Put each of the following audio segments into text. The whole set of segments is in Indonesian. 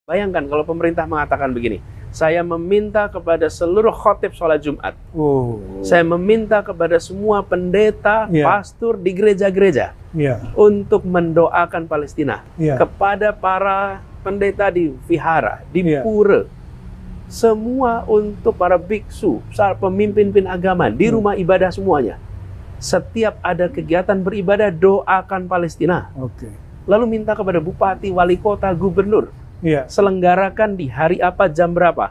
Bayangkan kalau pemerintah mengatakan begini, saya meminta kepada seluruh khotib sholat Jumat. Saya meminta kepada semua pendeta, pastor di gereja-gereja untuk mendoakan Palestina. Kepada para pendeta di vihara, di pura, semua untuk para biksu, pemimpin agama, di rumah ibadah semuanya. Setiap ada kegiatan beribadah, doakan Palestina. Lalu minta kepada bupati, wali kota, gubernur, selenggarakan di hari apa, jam berapa.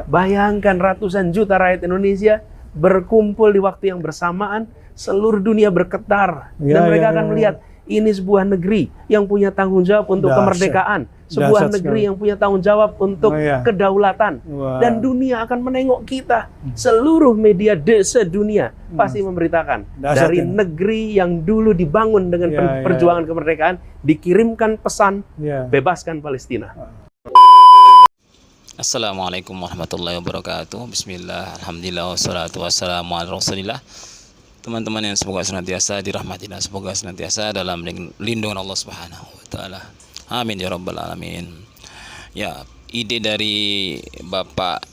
Bayangkan ratusan juta rakyat Indonesia berkumpul di waktu yang bersamaan, seluruh dunia bergetar, dan mereka akan melihat ini sebuah negeri yang punya tanggung jawab untuk kemerdekaan, sebuah negeri yang punya tanggung jawab untuk kedaulatan, dan dunia akan menengok kita. Seluruh media sedunia pasti memberitakan dari negeri yang dulu dibangun dengan perjuangan kemerdekaan, dikirimkan pesan bebaskan Palestina. Assalamualaikum warahmatullahi wabarakatuh. Bismillah, alhamdulillah, wassalatu wassalamu ala rasulillah. Teman-teman yang semoga senantiasa dirahmati dan semoga senantiasa dalam lindungan Allah Subhanahu wa taala. Amin ya rabbal alamin. Ya, ide dari Bapak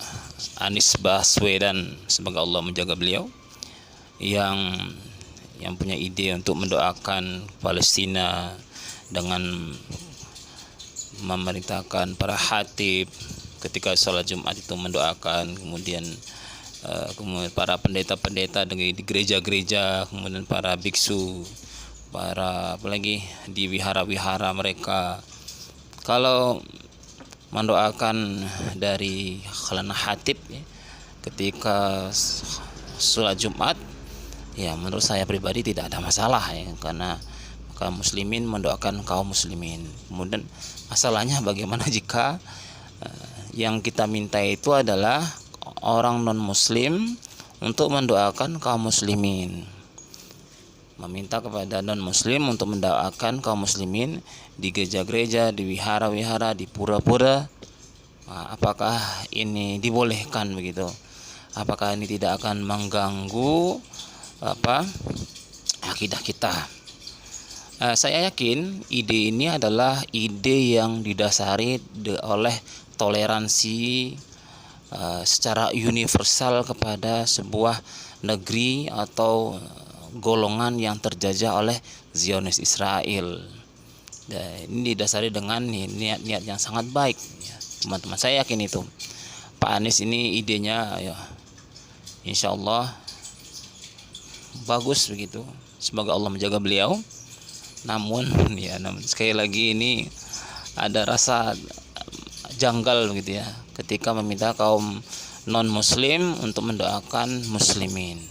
Anies Baswedan, semoga Allah menjaga beliau, yang punya ide untuk mendoakan Palestina dengan memerintahkan para khatib ketika sholat Jumat itu mendoakan, kemudian para pendeta-pendeta di gereja-gereja, kemudian para biksu, para apalagi di wihara-wihara mereka. Kalau mendoakan dari kalangan khatib ketika sholat Jumat, ya menurut saya pribadi tidak ada masalah ya, karena kaum muslimin mendoakan kaum muslimin. Kemudian masalahnya bagaimana jika yang kita minta itu adalah orang non-muslim untuk mendoakan kaum muslimin, meminta kepada non-muslim untuk mendoakan kaum muslimin di gereja-gereja, di wihara-wihara, di pura-pura. Apakah ini dibolehkan begitu? Apakah ini tidak akan mengganggu akidah kita? Saya yakin ide ini adalah ide yang didasari oleh toleransi secara universal kepada sebuah negeri atau golongan yang terjajah oleh Zionis Israel. Dan ini didasari dengan niat-niat yang sangat baik, ya, teman-teman. Saya yakin itu. Pak Anies ini idenya, ya, insya Allah bagus begitu. Semoga Allah menjaga beliau. Namun sekali lagi ini ada rasa janggal begitu ya, ketika meminta kaum non muslim untuk mendoakan muslimin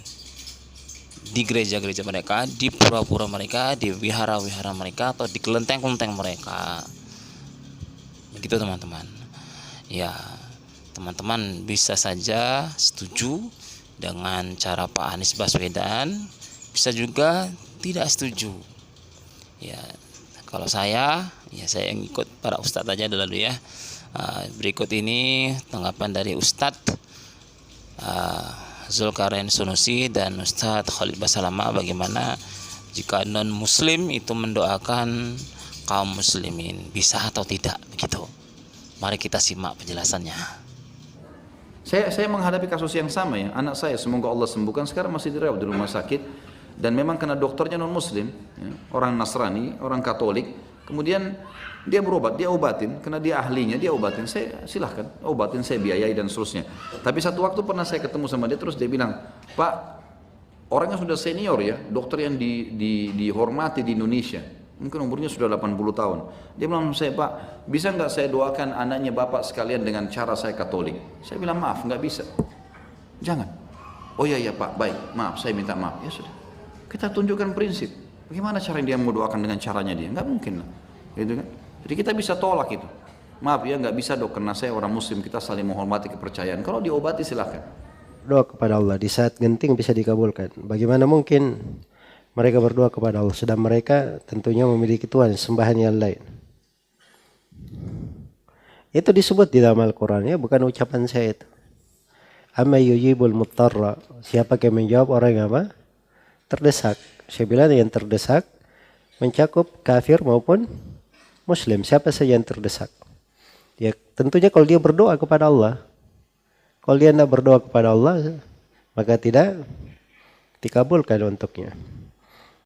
di gereja-gereja mereka, di pura-pura mereka, di wihara-wihara mereka, atau di kelenteng-kelenteng mereka. Begitu teman-teman. Ya, teman-teman bisa saja setuju dengan cara Pak Anies Baswedan, bisa juga tidak setuju. Ya, kalau saya ikut para ustadz aja dulu ya. Berikut ini tanggapan dari Ustadz Zulkarnain Sunusi dan Ustadz Khalid Basalamah, bagaimana jika non muslim itu mendoakan kaum muslimin, bisa atau tidak begitu. Mari kita simak penjelasannya. Saya menghadapi kasus yang sama ya. Anak saya semoga Allah sembuhkan, sekarang masih dirawat di rumah sakit, dan memang kena dokternya non muslim ya, orang Nasrani, orang Katolik. Kemudian dia berobat, dia obatin, karena dia ahlinya, dia obatin. Saya silahkan, obatin, saya biayai dan seterusnya. Tapi satu waktu pernah saya ketemu sama dia, terus dia bilang, Pak, orangnya sudah senior ya, dokter yang dihormati di Indonesia, mungkin umurnya sudah 80 tahun. Dia bilang sama saya, Pak, bisa nggak saya doakan anaknya Bapak sekalian dengan cara saya Katolik? Saya bilang, maaf, nggak bisa. Jangan. Oh iya Pak, baik, maaf, saya minta maaf. Ya sudah, kita tunjukkan prinsip. Bagaimana cara dia mau doakan dengan caranya dia? Nggak mungkin lah, gitu kan? Jadi kita bisa tolak itu. Maaf ya, nggak bisa dok, karena saya orang muslim, kita saling menghormati kepercayaan. Kalau diobati silahkan. Doa kepada Allah di saat genting bisa dikabulkan. Bagaimana mungkin mereka berdoa kepada Allah, sedang mereka tentunya memiliki Tuhan, sembahan yang lain. Itu disebut di dalam Al-Quran ya, bukan ucapan saya itu. Amma yujibul muttarra, siapa yang menjawab orang yang apa? Terdesak. Saya bilang yang terdesak mencakup kafir maupun muslim, siapa saja yang terdesak. Ya tentunya kalau dia berdoa kepada Allah. Kalau dia tidak berdoa kepada Allah, maka tidak dikabulkan untuknya.